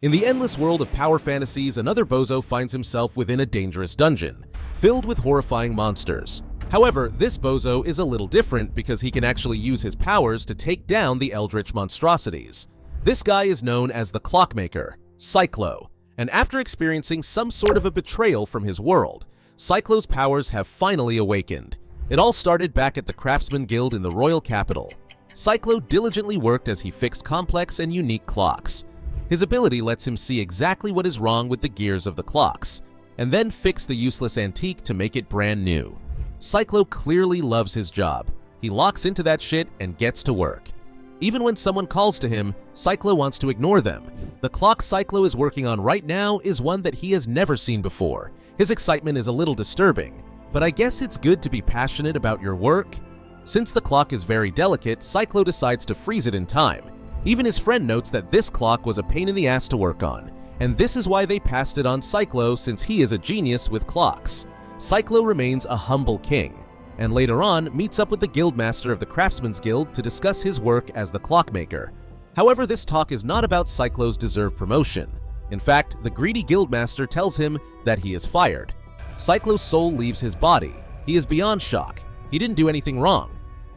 In the endless world of power fantasies, another bozo finds himself within a dangerous dungeon, filled with horrifying monsters. However, this bozo is a little different because he can actually use his powers to take down the eldritch monstrosities. This guy is known as the clockmaker, Cyclo, and after experiencing some sort of a betrayal from his world, Cyclo's powers have finally awakened. It all started back at the Craftsman Guild in the royal capital. Cyclo diligently worked as he fixed complex and unique clocks. His ability lets him see exactly what is wrong with the gears of the clocks, and then fix the useless antique to make it brand new. Cyclo clearly loves his job. He locks into that shit and gets to work. Even when someone calls to him, Cyclo wants to ignore them. The clock Cyclo is working on right now is one that he has never seen before. His excitement is a little disturbing, but I guess it's good to be passionate about your work. Since the clock is very delicate, Cyclo decides to freeze it in time. Even his friend notes that this clock was a pain in the ass to work on, and this is why they passed it on Cyclo since he is a genius with clocks. Cyclo remains a humble king, and later on meets up with the guildmaster of the Craftsman's Guild to discuss his work as the clockmaker. However, this talk is not about Cyclo's deserved promotion. In fact, the greedy guildmaster tells him that he is fired. Cyclo's soul leaves his body. He is beyond shock. He didn't do anything wrong,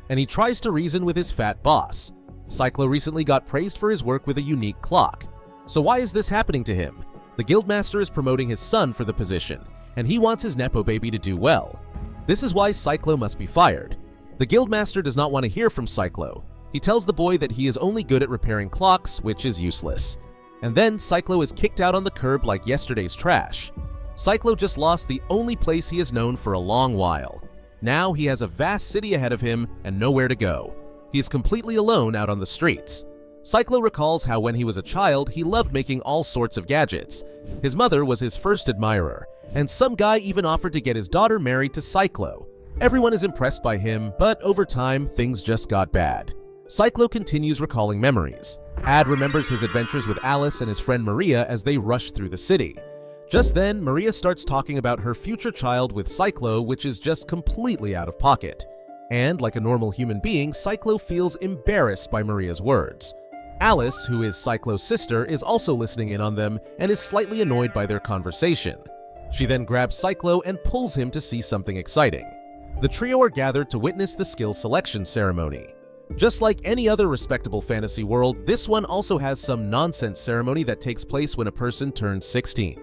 and he tries to reason with his fat boss. Cyclo recently got praised for his work with a unique clock. So why is this happening to him? The guildmaster is promoting his son for the position, and he wants his nepo baby to do well. This is why Cyclo must be fired. The guildmaster does not want to hear from Cyclo. He tells the boy that he is only good at repairing clocks, which is useless. And then Cyclo is kicked out on the curb like yesterday's trash. Cyclo just lost the only place he has known for a long while. Now he has a vast city ahead of him and nowhere to go. He is completely alone out on the streets. Cyclo recalls how when he was a child, he loved making all sorts of gadgets. His mother was his first admirer, and some guy even offered to get his daughter married to Cyclo. Everyone is impressed by him, but over time, things just got bad. Cyclo continues recalling memories. Ad remembers his adventures with Alice and his friend Maria as they rush through the city. Just then, Maria starts talking about her future child with Cyclo, which is just completely out of pocket. And like a normal human being, Cyclo feels embarrassed by Maria's words. Alice, who is Cyclo's sister, is also listening in on them and is slightly annoyed by their conversation. She then grabs Cyclo and pulls him to see something exciting. The trio are gathered to witness the skill selection ceremony. Just like any other respectable fantasy world, this one also has some nonsense ceremony that takes place when a person turns 16.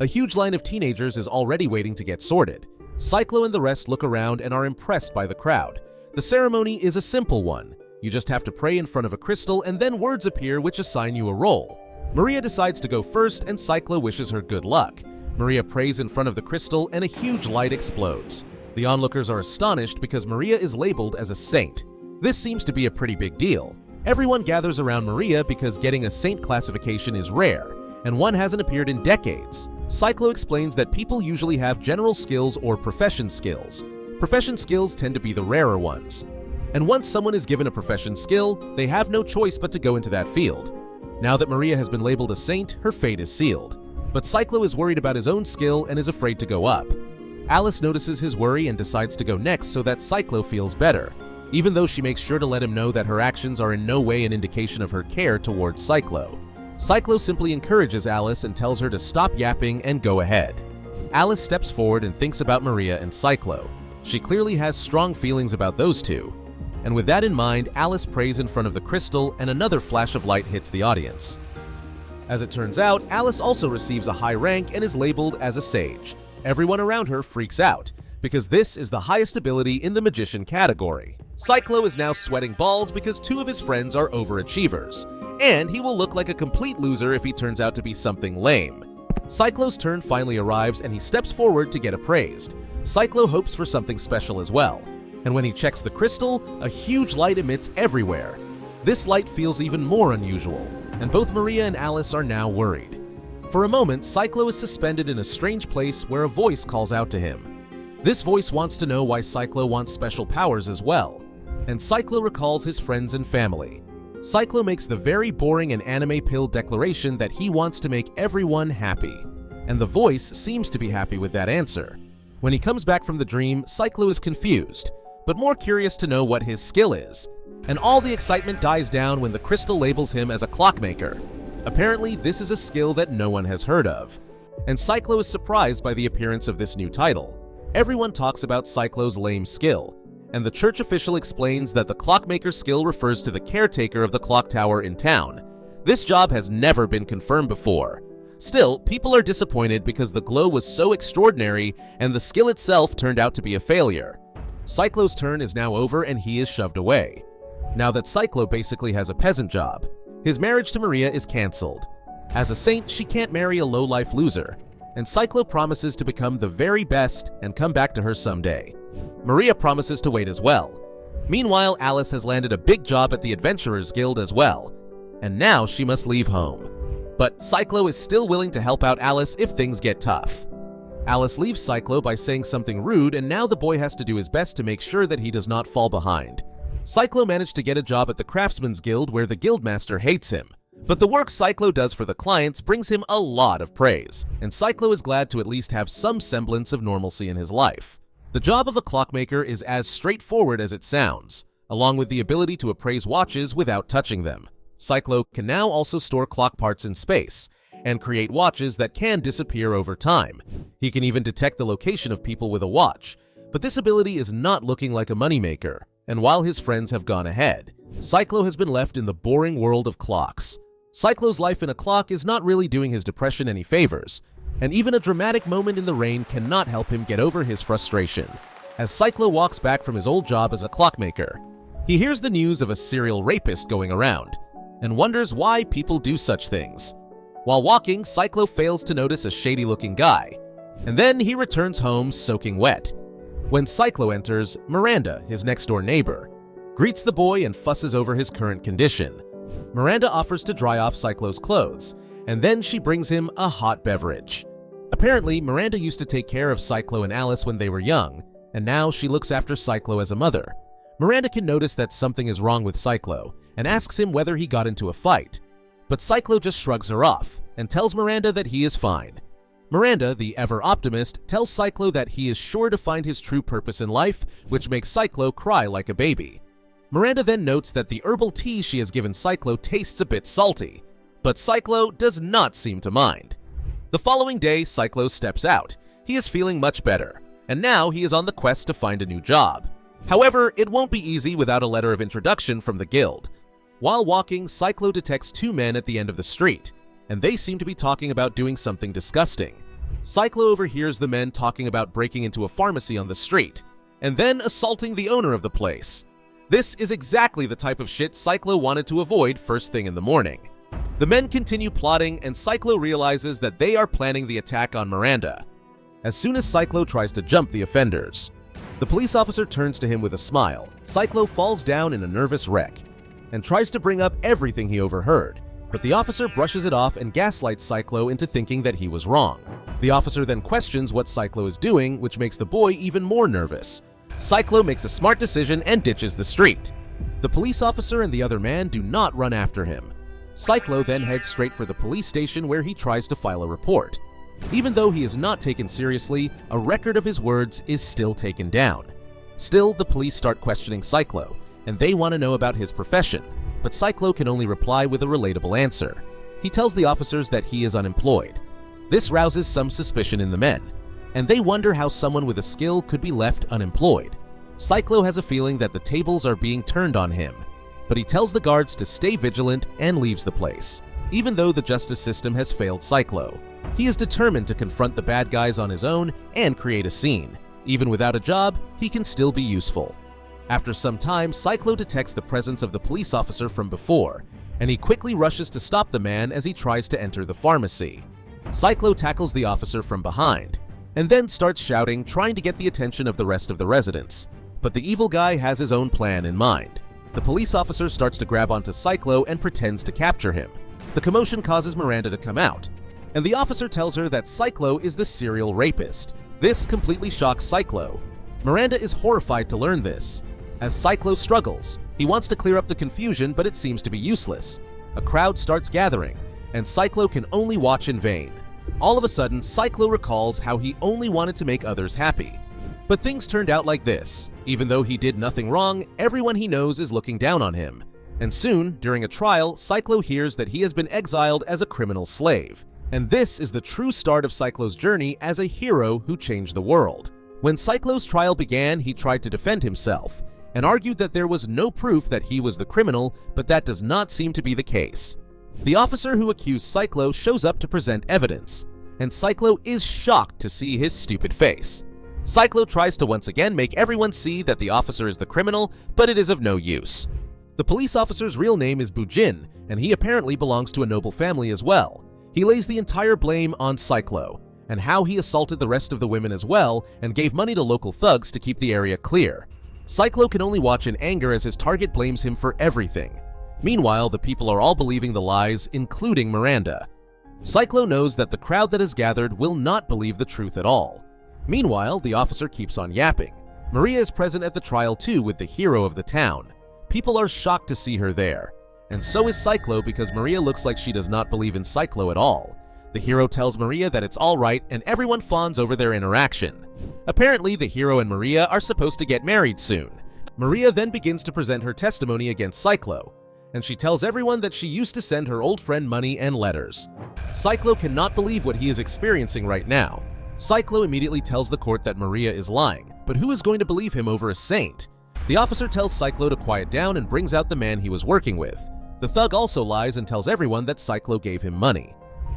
A huge line of teenagers is already waiting to get sorted. Cyclo and the rest look around and are impressed by the crowd. The ceremony is a simple one. You just have to pray in front of a crystal and then words appear which assign you a role. Maria decides to go first and Cyclo wishes her good luck. Maria prays in front of the crystal and a huge light explodes. The onlookers are astonished because Maria is labeled as a saint. This seems to be a pretty big deal. Everyone gathers around Maria because getting a saint classification is rare, and one hasn't appeared in decades. Cyclo explains that people usually have general skills or profession skills. Profession skills tend to be the rarer ones. And once someone is given a profession skill, they have no choice but to go into that field. Now that Maria has been labeled a saint, her fate is sealed. But Cyclo is worried about his own skill and is afraid to go up. Alice notices his worry and decides to go next so that Cyclo feels better, even though she makes sure to let him know that her actions are in no way an indication of her care towards Cyclo. Cyclo simply encourages Alice and tells her to stop yapping and go ahead. Alice steps forward and thinks about Maria and Cyclo. She clearly has strong feelings about those two. And with that in mind, Alice prays in front of the crystal and another flash of light hits the audience. As it turns out, Alice also receives a high rank and is labeled as a sage. Everyone around her freaks out, because this is the highest ability in the magician category. Cyclo is now sweating balls because two of his friends are overachievers, and he will look like a complete loser if he turns out to be something lame. Cyclo's turn finally arrives and he steps forward to get appraised. Cyclo hopes for something special as well, and when he checks the crystal, a huge light emits everywhere. This light feels even more unusual, and both Maria and Alice are now worried. For a moment, Cyclo is suspended in a strange place where a voice calls out to him. This voice wants to know why Cyclo wants special powers as well, and Cyclo recalls his friends and family. Cyclo makes the very boring and anime-pilled declaration that he wants to make everyone happy, and the voice seems to be happy with that answer. When he comes back from the dream, Cyclo is confused, but more curious to know what his skill is, and all the excitement dies down when the crystal labels him as a clockmaker. Apparently, this is a skill that no one has heard of. And Cyclo is surprised by the appearance of this new title. Everyone talks about Cyclo's lame skill, and the church official explains that the clockmaker skill refers to the caretaker of the clock tower in town. This job has never been confirmed before. Still, people are disappointed because the glow was so extraordinary and the skill itself turned out to be a failure. Cyclo's turn is now over and he is shoved away. Now that Cyclo basically has a peasant job, his marriage to Maria is cancelled. As a saint, she can't marry a low-life loser, and Cyclo promises to become the very best and come back to her someday. Maria promises to wait as well. Meanwhile, Alice has landed a big job at the Adventurers Guild as well, and now she must leave home. But Cyclo is still willing to help out Alice if things get tough. Alice leaves Cyclo by saying something rude, and now the boy has to do his best to make sure that he does not fall behind. Cyclo managed to get a job at the Craftsman's Guild where the guildmaster hates him. But the work Cyclo does for the clients brings him a lot of praise, and Cyclo is glad to at least have some semblance of normalcy in his life. The job of a clockmaker is as straightforward as it sounds, along with the ability to appraise watches without touching them. Cyclo can now also store clock parts in space, and create watches that can disappear over time. He can even detect the location of people with a watch, but this ability is not looking like a moneymaker, and while his friends have gone ahead, Cyclo has been left in the boring world of clocks. Cyclo's life in a clock is not really doing his depression any favors, and even a dramatic moment in the rain cannot help him get over his frustration. As Cyclo walks back from his old job as a clockmaker, he hears the news of a serial rapist going around, and wonders why people do such things. While walking, Cyclo fails to notice a shady-looking guy, and then he returns home soaking wet. When Cyclo enters, Miranda, his next-door neighbor, greets the boy and fusses over his current condition. Miranda offers to dry off Cyclo's clothes, and then she brings him a hot beverage. Apparently, Miranda used to take care of Cyclo and Alice when they were young, and now she looks after Cyclo as a mother. Miranda can notice that something is wrong with Cyclo, and asks him whether he got into a fight. But Cyclo just shrugs her off, and tells Miranda that he is fine. Miranda, the ever-optimist, tells Cyclo that he is sure to find his true purpose in life, which makes Cyclo cry like a baby. Miranda then notes that the herbal tea she has given Cyclo tastes a bit salty, but Cyclo does not seem to mind. The following day, Cyclo steps out. He is feeling much better, and now he is on the quest to find a new job. However, it won't be easy without a letter of introduction from the guild. While walking, Cyclo detects two men at the end of the street, and they seem to be talking about doing something disgusting. Cyclo overhears the men talking about breaking into a pharmacy on the street, and then assaulting the owner of the place. This is exactly the type of shit Cyclo wanted to avoid first thing in the morning. The men continue plotting, and Cyclo realizes that they are planning the attack on Miranda. As soon as Cyclo tries to jump the offenders, the police officer turns to him with a smile. Cyclo falls down in a nervous wreck, and tries to bring up everything he overheard, but the officer brushes it off and gaslights Cyclo into thinking that he was wrong. The officer then questions what Cyclo is doing, which makes the boy even more nervous. Cyclo makes a smart decision and ditches the street. The police officer and the other man do not run after him. Cyclo then heads straight for the police station where he tries to file a report. Even though he is not taken seriously, a record of his words is still taken down. Still, the police start questioning Cyclo, and they want to know about his profession, but Cyclo can only reply with a relatable answer. He tells the officers that he is unemployed. This rouses some suspicion in the men, and they wonder how someone with a skill could be left unemployed. Cyclo has a feeling that the tables are being turned on him, but he tells the guards to stay vigilant and leaves the place. Even though the justice system has failed Cyclo, he is determined to confront the bad guys on his own and create a scene. Even without a job, he can still be useful. After some time, Cyclo detects the presence of the police officer from before, and he quickly rushes to stop the man as he tries to enter the pharmacy. Cyclo tackles the officer from behind, and then starts shouting, trying to get the attention of the rest of the residents. But the evil guy has his own plan in mind. The police officer starts to grab onto Cyclo and pretends to capture him. The commotion causes Miranda to come out, and the officer tells her that Cyclo is the serial rapist. This completely shocks Cyclo. Miranda is horrified to learn this. As Cyclo struggles, he wants to clear up the confusion, but it seems to be useless. A crowd starts gathering, and Cyclo can only watch in vain. All of a sudden, Cyclo recalls how he only wanted to make others happy. But things turned out like this. Even though he did nothing wrong, everyone he knows is looking down on him. And soon, during a trial, Cyclo hears that he has been exiled as a criminal slave. And this is the true start of Cyclo's journey as a hero who changed the world. When Cyclo's trial began, he tried to defend himself, and argued that there was no proof that he was the criminal, but that does not seem to be the case. The officer who accused Cyclo shows up to present evidence, and Cyclo is shocked to see his stupid face. Cyclo tries to once again make everyone see that the officer is the criminal, but it is of no use. The police officer's real name is Bujin, and he apparently belongs to a noble family as well. He lays the entire blame on Cyclo, and how he assaulted the rest of the women as well, and gave money to local thugs to keep the area clear. Cyclo can only watch in anger as his target blames him for everything. Meanwhile, the people are all believing the lies, including Miranda. Cyclo knows that the crowd that has gathered will not believe the truth at all. Meanwhile, the officer keeps on yapping. Maria is present at the trial too with the hero of the town. People are shocked to see her there. And so is Cyclo because Maria looks like she does not believe in Cyclo at all. The hero tells Maria that it's alright and everyone fawns over their interaction. Apparently, the hero and Maria are supposed to get married soon. Maria then begins to present her testimony against Cyclo, and she tells everyone that she used to send her old friend money and letters. Cyclo cannot believe what he is experiencing right now. Cyclo immediately tells the court that Maria is lying, but who is going to believe him over a saint? The officer tells Cyclo to quiet down and brings out the man he was working with. The thug also lies and tells everyone that Cyclo gave him money.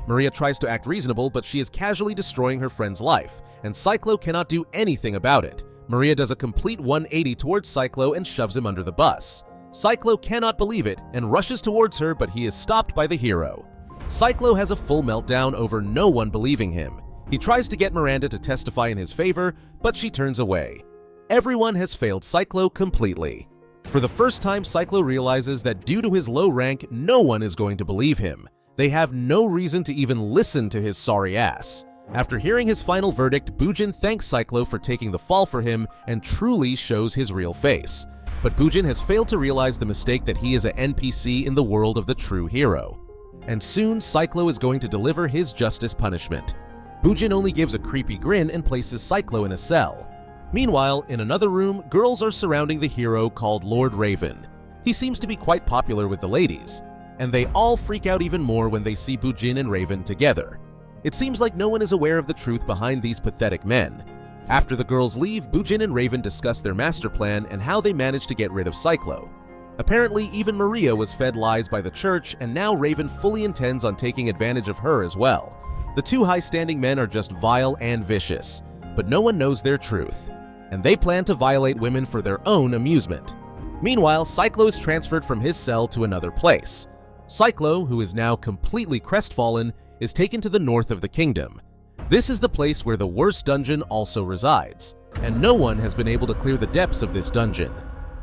Maria tries to act reasonable, but she is casually destroying her friend's life, and Cyclo cannot do anything about it. Maria does a complete 180 towards Cyclo and shoves him under the bus. Cyclo cannot believe it and rushes towards her, but he is stopped by the hero. Cyclo has a full meltdown over no one believing him. He tries to get Miranda to testify in his favor, but she turns away. Everyone has failed Cyclo completely. For the first time, Cyclo realizes that due to his low rank, no one is going to believe him. They have no reason to even listen to his sorry ass. After hearing his final verdict, Bujin thanks Cyclo for taking the fall for him and truly shows his real face. But Bujin has failed to realize the mistake that he is an NPC in the world of the true hero. And soon, Cyclo is going to deliver his justice punishment. Bujin only gives a creepy grin and places Cyclo in a cell. Meanwhile, in another room, girls are surrounding the hero called Lord Raven. He seems to be quite popular with the ladies, and they all freak out even more when they see Bujin and Raven together. It seems like no one is aware of the truth behind these pathetic men. After the girls leave, Bujin and Raven discuss their master plan and how they managed to get rid of Cyclo. Apparently, even Maria was fed lies by the church, and now Raven fully intends on taking advantage of her as well. The two high-standing men are just vile and vicious, but no one knows their truth, and they plan to violate women for their own amusement. Meanwhile, Cyclo is transferred from his cell to another place. Cyclo, who is now completely crestfallen, is taken to the north of the kingdom. This is the place where the worst dungeon also resides, and no one has been able to clear the depths of this dungeon.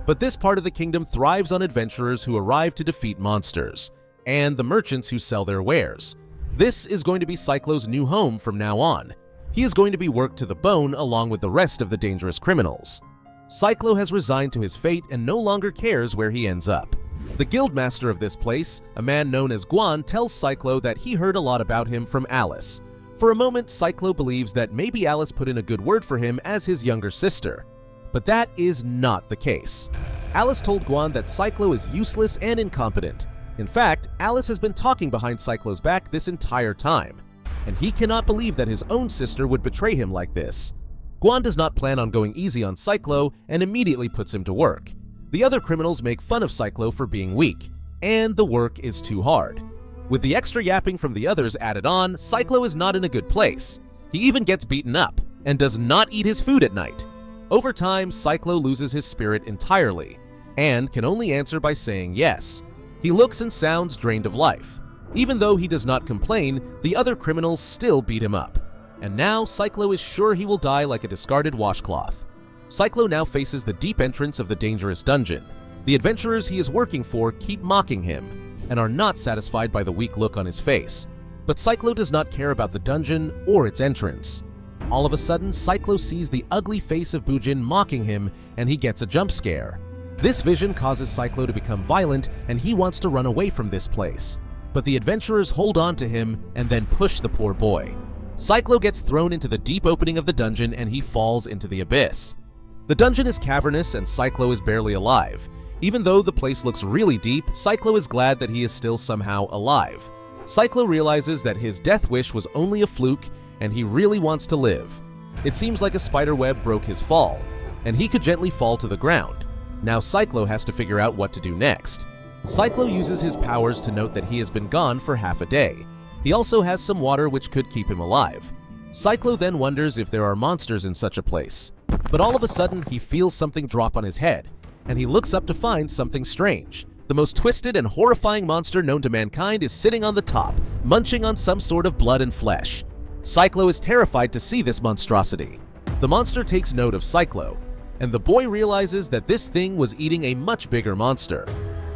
But this part of the kingdom thrives on adventurers who arrive to defeat monsters, and the merchants who sell their wares. This is going to be Cyclo's new home from now on. He is going to be worked to the bone along with the rest of the dangerous criminals. Cyclo has resigned to his fate and no longer cares where he ends up. The guildmaster of this place, a man known as Guan, tells Cyclo that he heard a lot about him from Alice. For a moment, Cyclo believes that maybe Alice put in a good word for him as his younger sister. But that is not the case. Alice told Guan that Cyclo is useless and incompetent. In fact, Alice has been talking behind Cyclo's back this entire time, and he cannot believe that his own sister would betray him like this. Guan does not plan on going easy on Cyclo and immediately puts him to work. The other criminals make fun of Cyclo for being weak, and the work is too hard. With the extra yapping from the others added on, Cyclo is not in a good place. He even gets beaten up, and does not eat his food at night. Over time, Cyclo loses his spirit entirely, and can only answer by saying yes. He looks and sounds drained of life. Even though he does not complain, the other criminals still beat him up. And now, Cyclo is sure he will die like a discarded washcloth. Cyclo now faces the deep entrance of the dangerous dungeon. The adventurers he is working for keep mocking him, and are not satisfied by the weak look on his face. But Cyclo does not care about the dungeon or its entrance. All of a sudden, Cyclo sees the ugly face of Bujin mocking him, and he gets a jump scare. This vision causes Cyclo to become violent, and he wants to run away from this place. But the adventurers hold on to him and then push the poor boy. Cyclo gets thrown into the deep opening of the dungeon and he falls into the abyss. The dungeon is cavernous and Cyclo is barely alive, Even though the place looks really deep, Cyclo is glad that he is still somehow alive. Cyclo realizes that his death wish was only a fluke and he really wants to live. It seems like a spider web broke his fall, and he could gently fall to the ground. Now Cyclo has to figure out what to do next. Cyclo uses his powers to note that he has been gone for half a day. He also has some water which could keep him alive. Cyclo then wonders if there are monsters in such a place. But all of a sudden he feels something drop on his head, and he looks up to find something strange. The most twisted and horrifying monster known to mankind is sitting on the top, munching on some sort of blood and flesh. Cyclo is terrified to see this monstrosity. The monster takes note of Cyclo, and the boy realizes that this thing was eating a much bigger monster.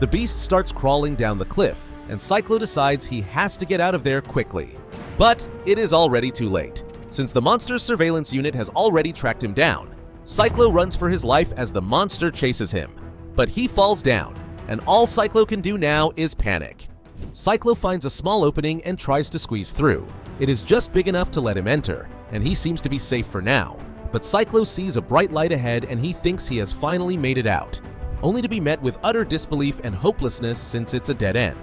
The beast starts crawling down the cliff, and Cyclo decides he has to get out of there quickly. But it is already too late, since the monster's surveillance unit has already tracked him down. Cyclo runs for his life as the monster chases him, but he falls down, and all Cyclo can do now is panic. Cyclo finds a small opening and tries to squeeze through. It is just big enough to let him enter, and he seems to be safe for now. But Cyclo sees a bright light ahead and he thinks he has finally made it out, only to be met with utter disbelief and hopelessness since it's a dead end.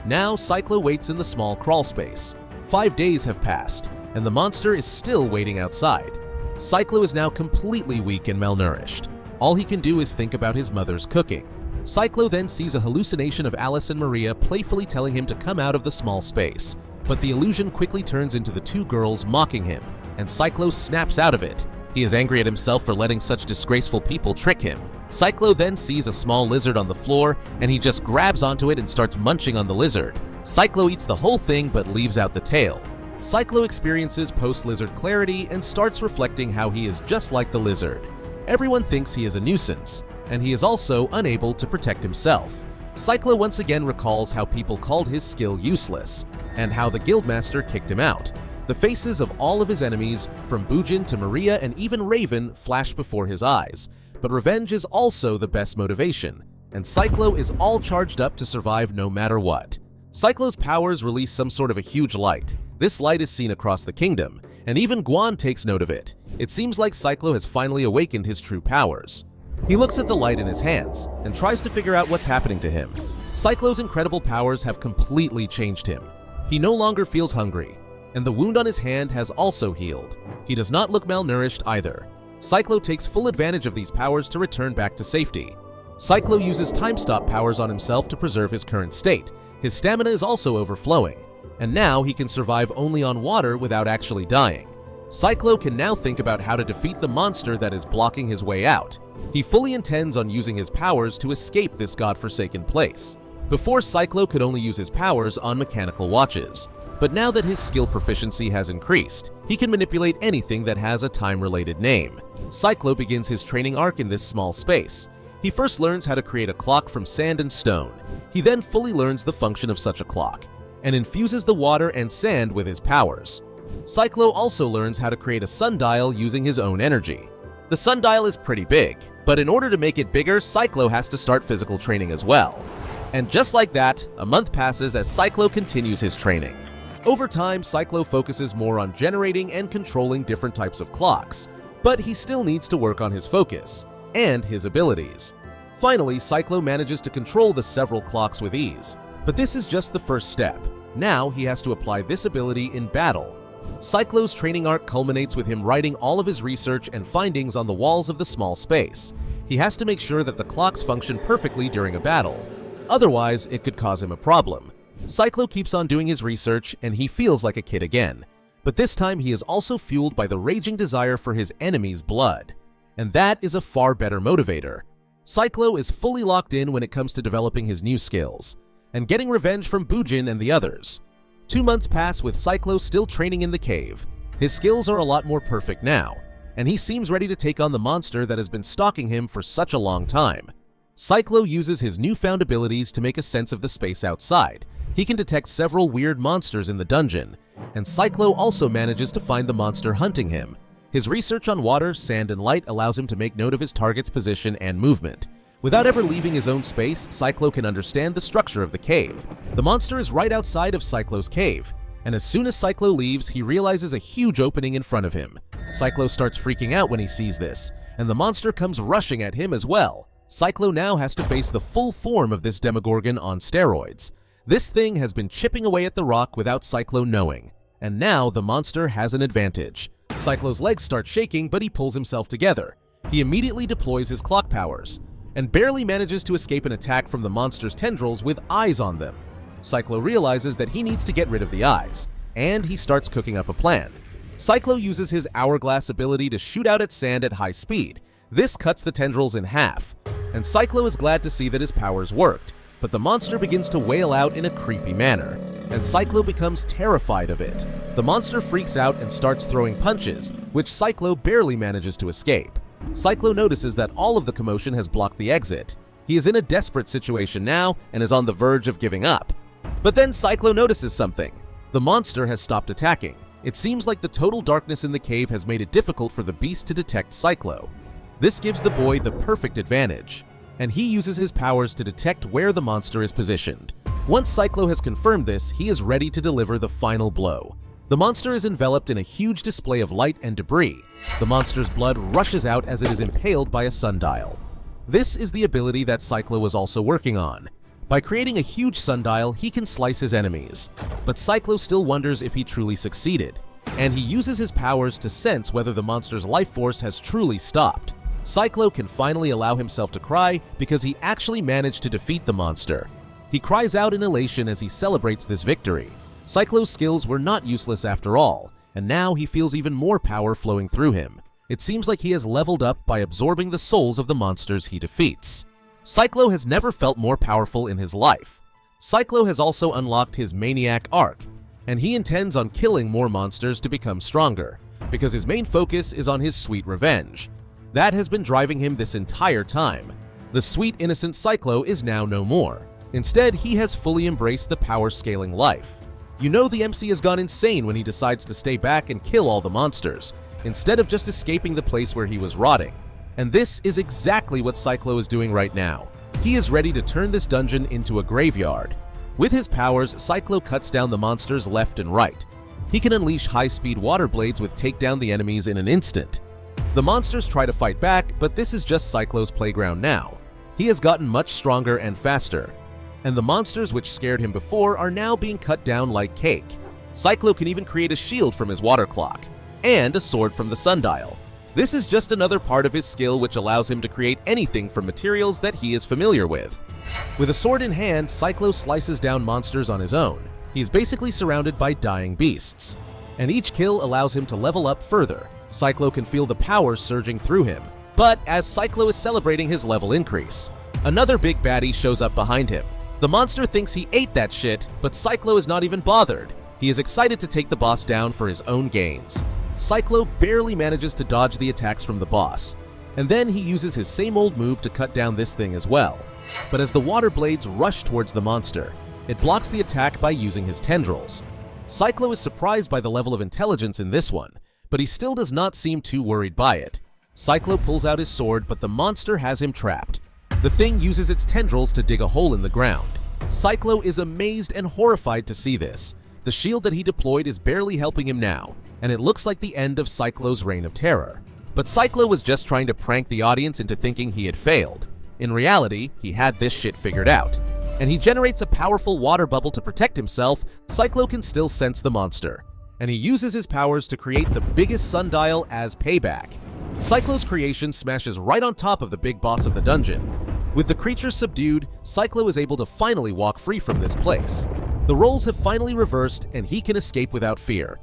Now Cyclo waits in the small crawl space. 5 days have passed, and the monster is still waiting outside. Cyclo is now completely weak and malnourished. All he can do is think about his mother's cooking. Cyclo then sees a hallucination of Alice and Maria playfully telling him to come out of the small space, but the illusion quickly turns into the two girls mocking him, and Cyclo snaps out of it. He is angry at himself for letting such disgraceful people trick him. Cyclo then sees a small lizard on the floor, and he just grabs onto it and starts munching on the lizard. Cyclo eats the whole thing but leaves out the tail. Cyclo experiences post-lizard clarity and starts reflecting how he is just like the lizard. Everyone thinks he is a nuisance, and he is also unable to protect himself. Cyclo once again recalls how people called his skill useless, and how the guildmaster kicked him out. The faces of all of his enemies, from Bujin to Maria and even Raven, flash before his eyes. But revenge is also the best motivation, and Cyclo is all charged up to survive no matter what. Cyclo's powers release some sort of a huge light. This light is seen across the kingdom, and even Guan takes note of it. It seems like Cyclo has finally awakened his true powers. He looks at the light in his hands, and tries to figure out what's happening to him. Cyclo's incredible powers have completely changed him. He no longer feels hungry, and the wound on his hand has also healed. He does not look malnourished either. Cyclo takes full advantage of these powers to return back to safety. Cyclo uses time stop powers on himself to preserve his current state. His stamina is also overflowing, and now he can survive only on water without actually dying. Cyclo can now think about how to defeat the monster that is blocking his way out. He fully intends on using his powers to escape this godforsaken place. Before, Cyclo could only use his powers on mechanical watches, but now that his skill proficiency has increased, he can manipulate anything that has a time-related name. Cyclo begins his training arc in this small space. He first learns how to create a clock from sand and stone. He then fully learns the function of such a clock, and infuses the water and sand with his powers. Cyclo also learns how to create a sundial using his own energy. The sundial is pretty big, but in order to make it bigger, Cyclo has to start physical training as well. And just like that, a month passes as Cyclo continues his training. Over time, Cyclo focuses more on generating and controlling different types of clocks, but he still needs to work on his focus and his abilities. Finally, Cyclo manages to control the several clocks with ease, but this is just the first step. Now he has to apply this ability in battle. Cyclo's training arc culminates with him writing all of his research and findings on the walls of the small space. He has to make sure that the clocks function perfectly during a battle. Otherwise, it could cause him a problem. Cyclo keeps on doing his research, and he feels like a kid again. But this time he is also fueled by the raging desire for his enemy's blood. And that is a far better motivator. Cyclo is fully locked in when it comes to developing his new skills, and getting revenge from Bujin and the others. 2 months pass with Cyclo still training in the cave. His skills are a lot more perfect now, and he seems ready to take on the monster that has been stalking him for such a long time. Cyclo uses his newfound abilities to make a sense of the space outside. He can detect several weird monsters in the dungeon, and Cyclo also manages to find the monster hunting him. His research on water, sand, and light allows him to make note of his target's position and movement. Without ever leaving his own space, Cyclo can understand the structure of the cave. The monster is right outside of Cyclo's cave, and as soon as Cyclo leaves, he realizes a huge opening in front of him. Cyclo starts freaking out when he sees this, and the monster comes rushing at him as well. Cyclo now has to face the full form of this Demogorgon on steroids. This thing has been chipping away at the rock without Cyclo knowing, and now the monster has an advantage. Cyclo's legs start shaking, but he pulls himself together. He immediately deploys his clock powers, and barely manages to escape an attack from the monster's tendrils with eyes on them. Cyclo realizes that he needs to get rid of the eyes, and he starts cooking up a plan. Cyclo uses his hourglass ability to shoot out at sand at high speed. This cuts the tendrils in half, and Cyclo is glad to see that his powers worked, but the monster begins to wail out in a creepy manner, and Cyclo becomes terrified of it. The monster freaks out and starts throwing punches, which Cyclo barely manages to escape. Cyclo notices that all of the commotion has blocked the exit. He is in a desperate situation now and is on the verge of giving up. But then Cyclo notices something. The monster has stopped attacking. It seems like the total darkness in the cave has made it difficult for the beast to detect Cyclo. This gives the boy the perfect advantage, and he uses his powers to detect where the monster is positioned. Once Cyclo has confirmed this, he is ready to deliver the final blow. The monster is enveloped in a huge display of light and debris. The monster's blood rushes out as it is impaled by a sundial. This is the ability that Cyclo was also working on. By creating a huge sundial, he can slice his enemies. But Cyclo still wonders if he truly succeeded, and he uses his powers to sense whether the monster's life force has truly stopped. Cyclo can finally allow himself to cry because he actually managed to defeat the monster. He cries out in elation as he celebrates this victory. Cyclo's skills were not useless after all, and now he feels even more power flowing through him. It seems like he has leveled up by absorbing the souls of the monsters he defeats. Cyclo has never felt more powerful in his life. Cyclo has also unlocked his Maniac arc, and he intends on killing more monsters to become stronger, because his main focus is on his sweet revenge. That has been driving him this entire time. The sweet, innocent Cyclo is now no more. Instead, he has fully embraced the power-scaling life. You know the MC has gone insane when he decides to stay back and kill all the monsters, instead of just escaping the place where he was rotting. And this is exactly what Cyclo is doing right now. He is ready to turn this dungeon into a graveyard. With his powers, Cyclo cuts down the monsters left and right. He can unleash high-speed water blades which take down the enemies in an instant. The monsters try to fight back, but this is just Cyclo's playground now. He has gotten much stronger and faster, and the monsters which scared him before are now being cut down like cake. Cyclo can even create a shield from his water clock, and a sword from the sundial. This is just another part of his skill which allows him to create anything from materials that he is familiar with. With a sword in hand, Cyclo slices down monsters on his own. He is basically surrounded by dying beasts, and each kill allows him to level up further. Cyclo can feel the power surging through him, but as Cyclo is celebrating his level increase, another big baddie shows up behind him. The monster thinks he ate that shit, but Cyclo is not even bothered. He is excited to take the boss down for his own gains. Cyclo barely manages to dodge the attacks from the boss, and then he uses his same old move to cut down this thing as well. But as the water blades rush towards the monster, it blocks the attack by using his tendrils. Cyclo is surprised by the level of intelligence in this one, but he still does not seem too worried by it. Cyclo pulls out his sword, but the monster has him trapped. The thing uses its tendrils to dig a hole in the ground. Cyclo is amazed and horrified to see this. The shield that he deployed is barely helping him now, and it looks like the end of Cyclo's reign of terror. But Cyclo was just trying to prank the audience into thinking he had failed. In reality, he had this shit figured out, and he generates a powerful water bubble to protect himself. Cyclo can still sense the monster, and he uses his powers to create the biggest sundial as payback. Cyclo's creation smashes right on top of the big boss of the dungeon. With the creature subdued, Cyclo is able to finally walk free from this place. The roles have finally reversed, and he can escape without fear.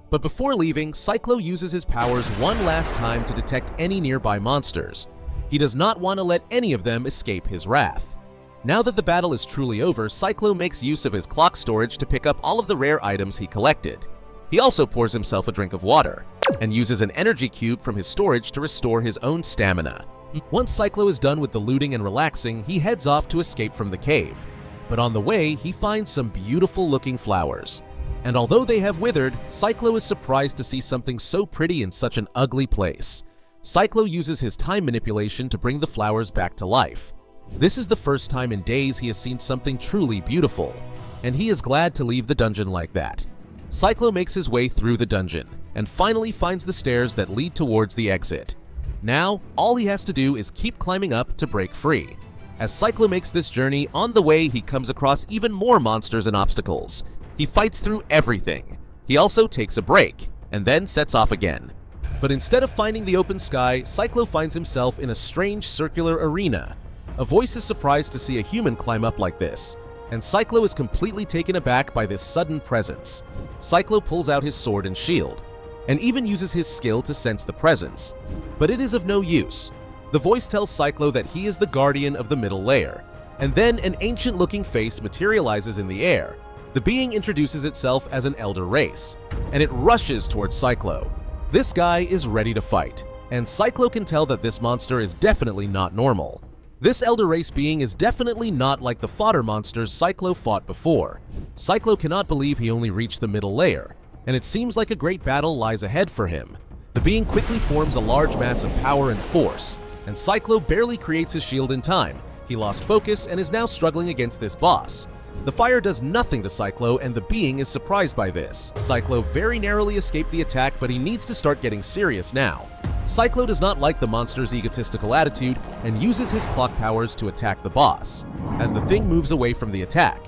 But before leaving, Cyclo uses his powers one last time to detect any nearby monsters. He does not want to let any of them escape his wrath. Now that the battle is truly over, Cyclo makes use of his clock storage to pick up all of the rare items he collected. He also pours himself a drink of water, and uses an energy cube from his storage to restore his own stamina. Once Cyclo is done with the looting and relaxing, he heads off to escape from the cave. But on the way, he finds some beautiful looking flowers. And although they have withered, Cyclo is surprised to see something so pretty in such an ugly place. Cyclo uses his time manipulation to bring the flowers back to life. This is the first time in days he has seen something truly beautiful, and he is glad to leave the dungeon like that. Cyclo makes his way through the dungeon, and finally finds the stairs that lead towards the exit. Now, all he has to do is keep climbing up to break free. As Cyclo makes this journey, on the way he comes across even more monsters and obstacles. He fights through everything. He also takes a break, and then sets off again. But instead of finding the open sky, Cyclo finds himself in a strange circular arena. A voice is surprised to see a human climb up like this, and Cyclo is completely taken aback by this sudden presence. Cyclo pulls out his sword and shield, and even uses his skill to sense the presence. But it is of no use. The voice tells Cyclo that he is the guardian of the middle layer, and then an ancient-looking face materializes in the air. The being introduces itself as an elder race, and it rushes towards Cyclo. This guy is ready to fight, and Cyclo can tell that this monster is definitely not normal. This elder race being is definitely not like the fodder monsters Cyclo fought before. Cyclo cannot believe he only reached the middle layer, and it seems like a great battle lies ahead for him. The being quickly forms a large mass of power and force, and Cyclo barely creates his shield in time. He lost focus and is now struggling against this boss. The fire does nothing to Cyclo, and the being is surprised by this. Cyclo very narrowly escaped the attack, but he needs to start getting serious now. Cyclo does not like the monster's egotistical attitude and uses his clock powers to attack the boss, as the thing moves away from the attack.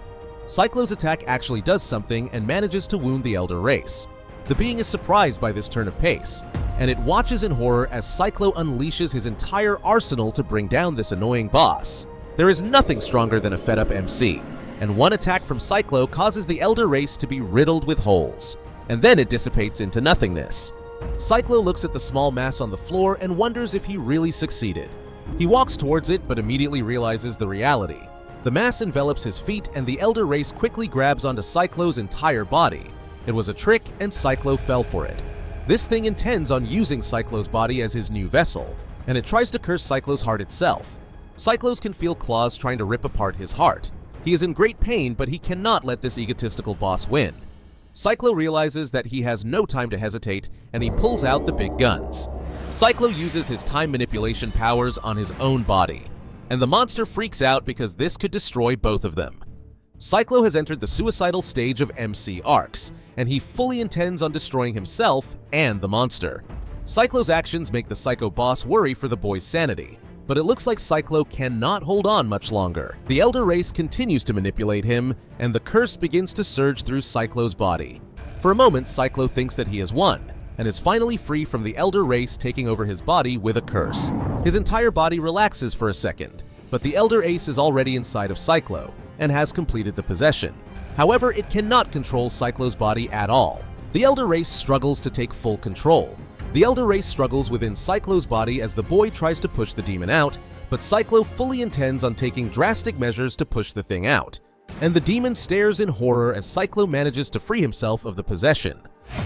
Cyclo's attack actually does something and manages to wound the elder race. The being is surprised by this turn of pace, and it watches in horror as Cyclo unleashes his entire arsenal to bring down this annoying boss. There is nothing stronger than a fed-up MC, and one attack from Cyclo causes the elder race to be riddled with holes, and then it dissipates into nothingness. Cyclo looks at the small mass on the floor and wonders if he really succeeded. He walks towards it but immediately realizes the reality. The mass envelops his feet and the elder race quickly grabs onto Cyclo's entire body. It was a trick and Cyclo fell for it. This thing intends on using Cyclo's body as his new vessel, and it tries to curse Cyclo's heart itself. Cyclo can feel claws trying to rip apart his heart. He is in great pain, but he cannot let this egotistical boss win. Cyclo realizes that he has no time to hesitate, and he pulls out the big guns. Cyclo uses his time manipulation powers on his own body, and the monster freaks out because this could destroy both of them. Cyclo has entered the suicidal stage of MC arcs, and he fully intends on destroying himself and the monster. Cyclo's actions make the Psycho boss worry for the boy's sanity, but it looks like Cyclo cannot hold on much longer. The elder race continues to manipulate him, and the curse begins to surge through Cyclo's body. For a moment, Cyclo thinks that he has won, and is finally free from the elder race taking over his body with a curse. His entire body relaxes for a second, but the elder ace is already inside of Cyclo, and has completed the possession. However, it cannot control Cyclo's body at all. The elder race struggles to take full control. The elder race struggles within Cyclo's body as the boy tries to push the demon out, but Cyclo fully intends on taking drastic measures to push the thing out. And the demon stares in horror as Cyclo manages to free himself of the possession.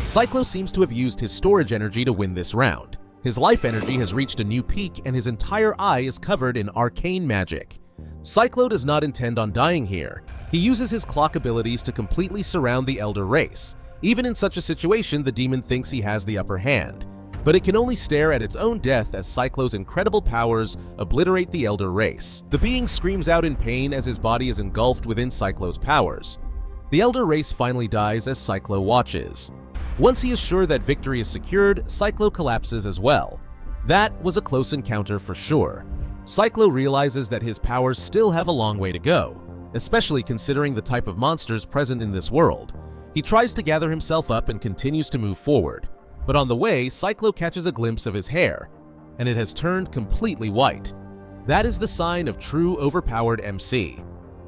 Cyclo seems to have used his storage energy to win this round. His life energy has reached a new peak and his entire eye is covered in arcane magic. Cyclo does not intend on dying here. He uses his clock abilities to completely surround the elder race. Even in such a situation, the demon thinks he has the upper hand, but it can only stare at its own death as Cyclo's incredible powers obliterate the elder race. The being screams out in pain as his body is engulfed within Cyclo's powers. The elder race finally dies as Cyclo watches. Once he is sure that victory is secured, Cyclo collapses as well. That was a close encounter for sure. Cyclo realizes that his powers still have a long way to go, especially considering the type of monsters present in this world. He tries to gather himself up and continues to move forward. But on the way, Cyclo catches a glimpse of his hair, and it has turned completely white. That is the sign of true overpowered MC.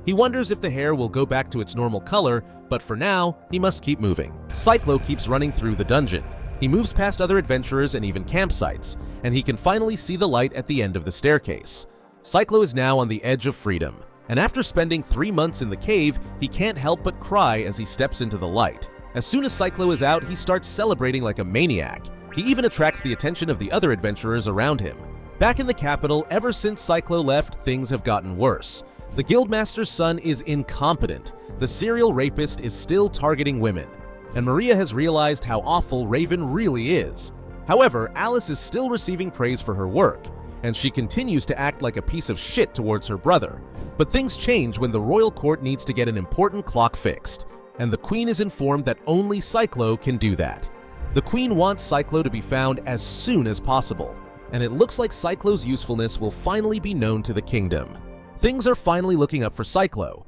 He wonders if the hair will go back to its normal color, but for now, he must keep moving. Cyclo keeps running through the dungeon. He moves past other adventurers and even campsites, and he can finally see the light at the end of the staircase. Cyclo is now on the edge of freedom, and after spending 3 months in the cave, he can't help but cry as he steps into the light. As soon as Cyclo is out, he starts celebrating like a maniac. He even attracts the attention of the other adventurers around him. Back in the capital, ever since Cyclo left, things have gotten worse. The guildmaster's son is incompetent. The serial rapist is still targeting women, and Maria has realized how awful Raven really is. However, Alice is still receiving praise for her work, and she continues to act like a piece of shit towards her brother. But things change when the royal court needs to get an important clock fixed, and the queen is informed that only Cyclo can do that. The queen wants Cyclo to be found as soon as possible. and it looks like Cyclo's usefulness will finally be known to the kingdom. Things are finally looking up for Cyclo,